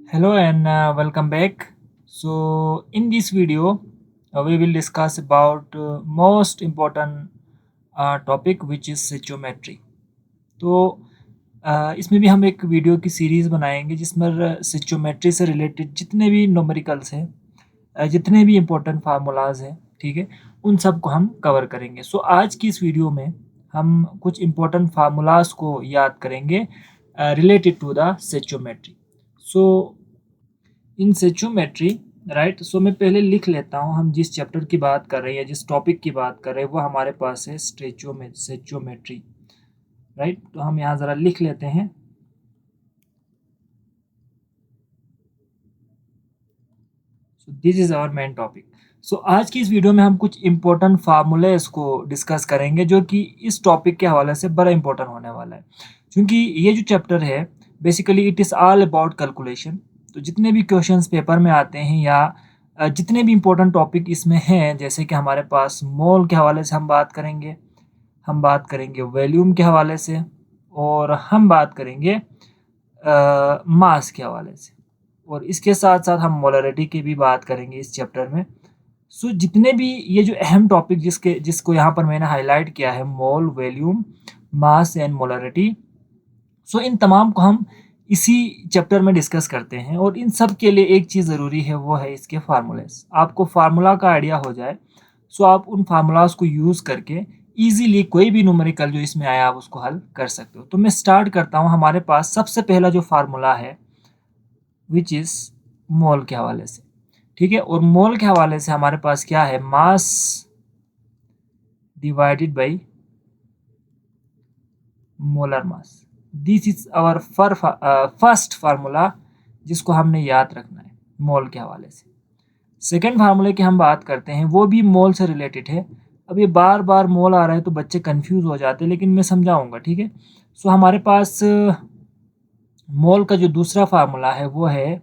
Hello and welcome back. So in this video, we will discuss about most important topic which is geometry. तो इसमें भी हम एक video की series बनाएंगे जिसमें सिचोमेट्री से रिलेटेड जितने भी न्यूमेरिकल्स हैं, जितने भी इम्पोर्टेंट फार्मूलाज हैं, ठीक है, उन सब को हम कवर करेंगे। सो आज की इस वीडियो में हम कुछ इम्पोर्टेंट फार्मूलाज को याद करेंगे related to the stoichiometry. So in stoichiometry, right, so मैं पहले लिख लेता हूँ हम जिस चैप्टर की बात कर रहे हैं या जिस टॉपिक की बात कर रहे हैं वो हमारे पास है सेचोमेट्री, राइट। तो हम यहाँ ज़रा लिख लेते हैं। So this is our main topic. So आज की इस वीडियो में हम कुछ इंपॉर्टेंट फार्मूलेस को डिस्कस करेंगे जो कि इस टॉपिक के हवाले से बड़ा इंपॉर्टेंट होने वाला है, क्योंकि ये जो चैप्टर है basically it is all about calculation. तो जितने भी क्वेश्चंस पेपर में आते हैं या जितने भी इम्पोर्टेंट टॉपिक इसमें हैं, जैसे कि हमारे पास मोल के हवाले से हम बात करेंगे वॉल्यूम के हवाले से, और हम बात करेंगे मास के हवाले से, और इसके साथ साथ हम मोलरिटी की भी बात करेंगे इस चैप्टर में। सो जितने भी ये जो अहम टॉपिक जिसको यहाँ पर मैंने हाईलाइट किया है, मोल, वॉल्यूम, मास एंड मोलरिटी, सो इन तमाम को हम इसी चैप्टर में डिस्कस करते हैं। और इन सब के लिए एक चीज़ ज़रूरी है, वो है इसके फार्मूलेस। आपको फार्मूला का आइडिया हो जाए सो आप उन फार्मूलाज को यूज़ करके इजीली कोई भी न्यूमेरिकल जो इसमें आया आप उसको हल कर सकते हो। तो मैं स्टार्ट करता हूँ। हमारे पास सबसे पहला जो फार्मूला है विच इज़ मोल के हवाले से, ठीक है। और मोल के हवाले से हमारे पास क्या है, mass divided by molar mass. This is our first formula जिसको हमने याद रखना है मोल के हवाले से। सेकेंड फार्मूले की हम बात करते हैं, वो भी मोल से रिलेटेड है। अब ये बार बार मोल आ रहा है तो बच्चे कंफ्यूज हो जाते हैं, लेकिन मैं समझाऊंगा, ठीक है। सो हमारे पास मोल का जो दूसरा फार्मूला है वो है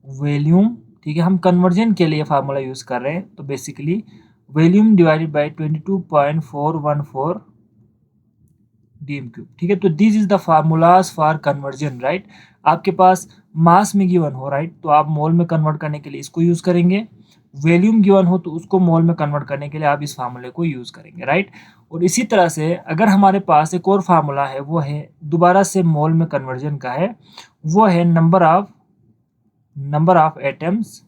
वॉल्यूम, ठीक है। हम कन्वर्जन के लिए फार्मूला यूज़ कर रहे हैं, तो basically volume divided by 22.414 DM cube, ठीक है। तो this is the formulas for conversion, right. आपके पास मास में गिवन हो, राइट, तो आप मोल में कन्वर्ट करने के लिए इसको यूज़ करेंगे। वॉल्यूम गिवन हो तो उसको मोल में कन्वर्ट करने के लिए आप इस फार्मूले को यूज़ करेंगे, राइट। और इसी तरह से अगर हमारे पास एक और फार्मूला है, वो है दोबारा से मोल में कन्वर्जन का है, वो है नंबर ऑफ एटम्स,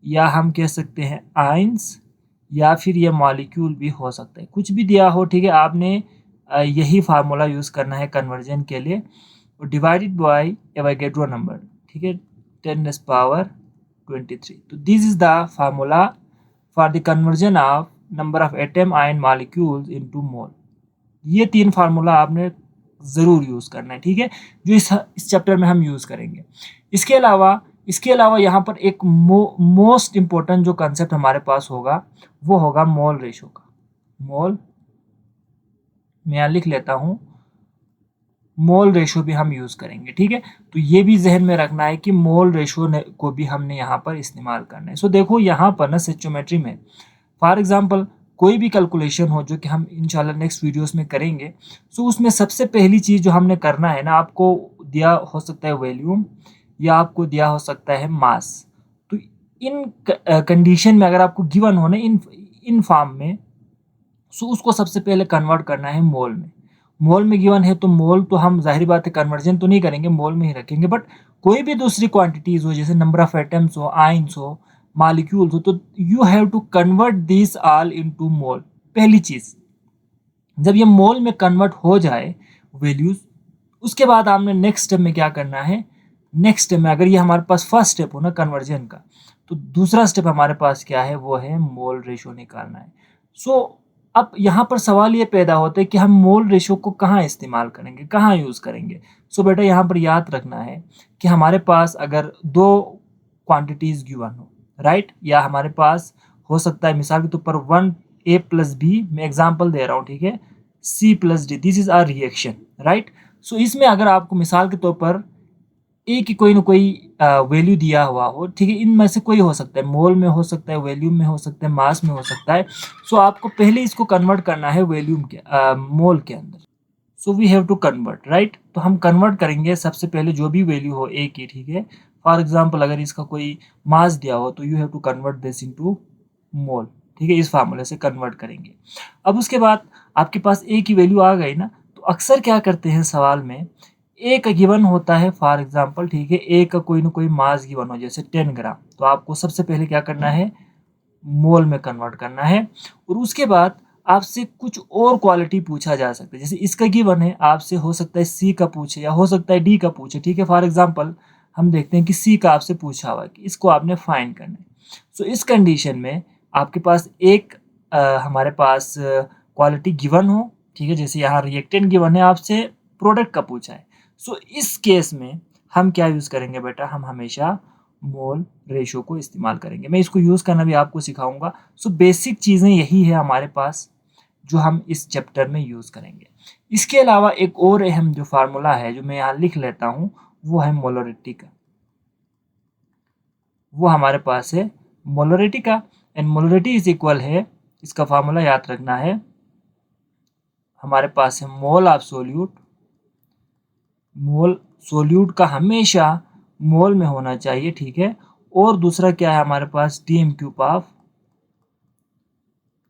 या हम कह सकते हैं आयंस, या फिर ये मॉलिक्यूल भी हो सकता है, कुछ भी दिया हो, ठीक है। आपने यही फार्मूला यूज़ करना है कन्वर्जन के लिए, और डिवाइडेड बाय एवोगैड्रो नंबर, ठीक है, 10⁻23। तो this is the formula for the conversion of number of atom, ion, molecules into मोल। ये तीन फार्मूला आपने ज़रूर यूज़ करना है, ठीक है, जो इस चैप्टर में हम यूज़ करेंगे। इसके अलावा यहाँ पर एक मोस्ट इम्पोर्टेंट जो कंसेप्ट हमारे पास होगा वो होगा मोल रेशो का। मोल, मैं यहाँ लिख लेता हूँ, मोल रेशो भी हम यूज़ करेंगे, ठीक है। तो ये भी जहन में रखना है कि मोल रेशो को भी हमने यहाँ पर इस्तेमाल करना है। सो देखो यहाँ पर ना स्टोइचियोमेट्री में फॉर एग्जांपल कोई भी कैलकुलेशन हो जो कि हम इंशाल्लाह नेक्स्ट वीडियोस में करेंगे, सो उसमें सबसे पहली चीज़ जो हमने करना है ना, आपको दिया हो सकता है वॉल्यूम या आपको दिया हो सकता है मास। तो इन कंडीशन में अगर आपको गिवन हो ना इन फॉर्म में, सो उसको सबसे पहले कन्वर्ट करना है मोल में। मोल में गिवन है तो मोल तो हम जाहिर बात है कन्वर्जन तो नहीं करेंगे, मोल में ही रखेंगे, बट कोई भी दूसरी क्वांटिटीज हो, जैसे नंबर ऑफ एटम्स हो, आयंस हो, मॉलिक्यूल्स हो, तो you have to convert this all into mole. पहली चीज, जब ये मोल में कन्वर्ट हो जाए वैल्यूज, उसके बाद आपने नेक्स्ट स्टेप में क्या करना है, नेक्स्ट स्टेप में अगर ये हमारे पास फर्स्ट स्टेप हो ना कन्वर्जन का, तो दूसरा स्टेप हमारे पास क्या है, वो है मोल रेशो निकालना है। सो अब यहाँ पर सवाल ये पैदा होता है कि हम मोल रेशो को कहाँ इस्तेमाल करेंगे, कहाँ यूज़ करेंगे। सो बेटा यहाँ पर याद रखना है कि हमारे पास अगर दो क्वांटिटीज़ गिवन हो, राइट, या हमारे पास हो सकता है मिसाल के तौर पर 1a+b, मैं एग्जाम्पल दे रहा हूँ, ठीक है, c+d, this is our reaction, right. So इसमें अगर आपको मिसाल के तौर पर ए की कोई ना कोई वैल्यू दिया हुआ हो, ठीक है, इनमें से कोई हो सकता है, मोल में हो सकता है, वॉल्यूम में हो सकता है, मास में हो सकता है। सो आपको पहले इसको कन्वर्ट करना है वॉल्यूम के मोल के अंदर। So we have to convert, right. तो हम कन्वर्ट करेंगे सबसे पहले जो भी वैल्यू हो ए की, ठीक है। फॉर एग्जाम्पल अगर इसका कोई मास दिया हो तो you have to convert this into mole, ठीक है। इस फार्मूले से कन्वर्ट करेंगे। अब उसके बाद आपके पास ए की वैल्यू आ गई ना, तो अक्सर क्या करते हैं सवाल में, ए का गिवन होता है फॉर एग्जाम्पल, ठीक है। ए का कोई ना कोई मास गिवन हो जैसे 10 ग्राम, तो आपको सबसे पहले क्या करना है, मोल में कन्वर्ट करना है। और उसके बाद आपसे कुछ और क्वालिटी पूछा जा सकता है, जैसे इसका गिवन है, आपसे हो सकता है सी का पूछे या हो सकता है डी का पूछे, ठीक है। फॉर एग्जाम्पल हम देखते हैं कि सी का आपसे पूछा हुआ है कि इसको आपने फाइंड करना है। सो इस कंडीशन में आपके पास एक हमारे पास क्वालिटी गिवन हो, ठीक है। जैसे यहाँ रिएक्टेंट गिवन है, आपसे प्रोडक्ट का पूछा है। सो इस केस में हम क्या यूज़ करेंगे बेटा, हम हमेशा मोल रेशो को इस्तेमाल करेंगे। मैं इसको यूज़ करना भी आपको सिखाऊंगा। सो बेसिक चीज़ें यही है हमारे पास जो हम इस चैप्टर में यूज़ करेंगे। इसके अलावा एक और अहम जो फार्मूला है जो मैं यहाँ लिख लेता हूँ, वो है मोलरिटी का। वो हमारे पास है मोलरिटी का, एंड मोलरिटी इज इक्वल है, इसका फार्मूला याद रखना है, हमारे पास है mole of solute. Mole solute का हमेशा मोल में होना चाहिए, ठीक है। और दूसरा क्या है हमारे पास, DM cube of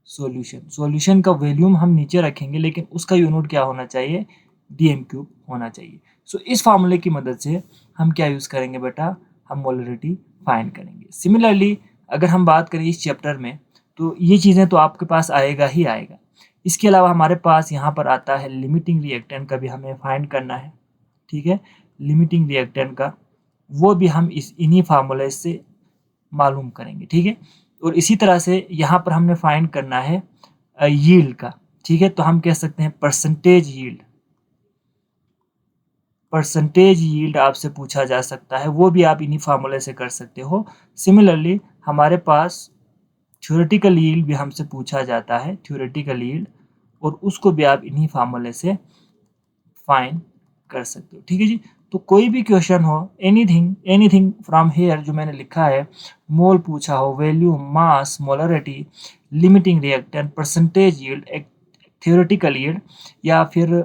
solution. Solution का वॉल्यूम हम नीचे रखेंगे लेकिन उसका यूनिट क्या होना चाहिए, डीएम क्यूब होना चाहिए। सो इस फार्मूले की मदद से हम क्या यूज़ करेंगे बेटा, हम मोलरिटी फाइंड करेंगे। सिमिलरली अगर हम बात करें इस चैप्टर में, तो ये चीज़ें तो आपके पास आएगा ही आएगा। इसके अलावा हमारे पास यहाँ पर आता है लिमिटिंग रिएक्टेंट का भी हमें फाइंड करना है, ठीक है। लिमिटिंग रिएक्टेंट का वो भी हम इन्हीं फार्मूले से मालूम करेंगे, ठीक है। और इसी तरह से यहाँ पर हमने फाइंड करना है यील्ड का, ठीक है। तो हम कह सकते हैं परसेंटेज यील्ड। परसेंटेज यील्ड आपसे पूछा जा सकता है, वो भी आप इन्हीं फार्मूले से कर सकते हो। सिमिलरली हमारे पास थ्योरेटिकल यील्ड भी हमसे पूछा जाता है, थ्योरेटिकल यील्ड, और उसको भी आप इन्हीं फार्मूले से फाइंड कर सकते हो, ठीक है जी। तो कोई भी क्वेश्चन हो, एनीथिंग एनीथिंग फ्रॉम हेयर जो मैंने लिखा है, मोल पूछा हो, value, mass, molarity, limiting reactant, percentage yield, theoretical yield, या फिर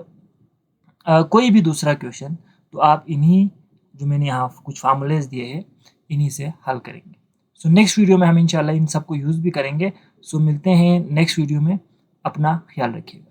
कोई भी दूसरा क्वेश्चन, तो आप इन्हीं जो मैंने यहाँ कुछ फार्मूलेज दिए हैं इन्हीं से हल करेंगे। सो नेक्स्ट वीडियो में हम इंशाल्लाह इन सबको यूज़ भी करेंगे। सो मिलते हैं नेक्स्ट वीडियो में, अपना ख्याल रखिएगा।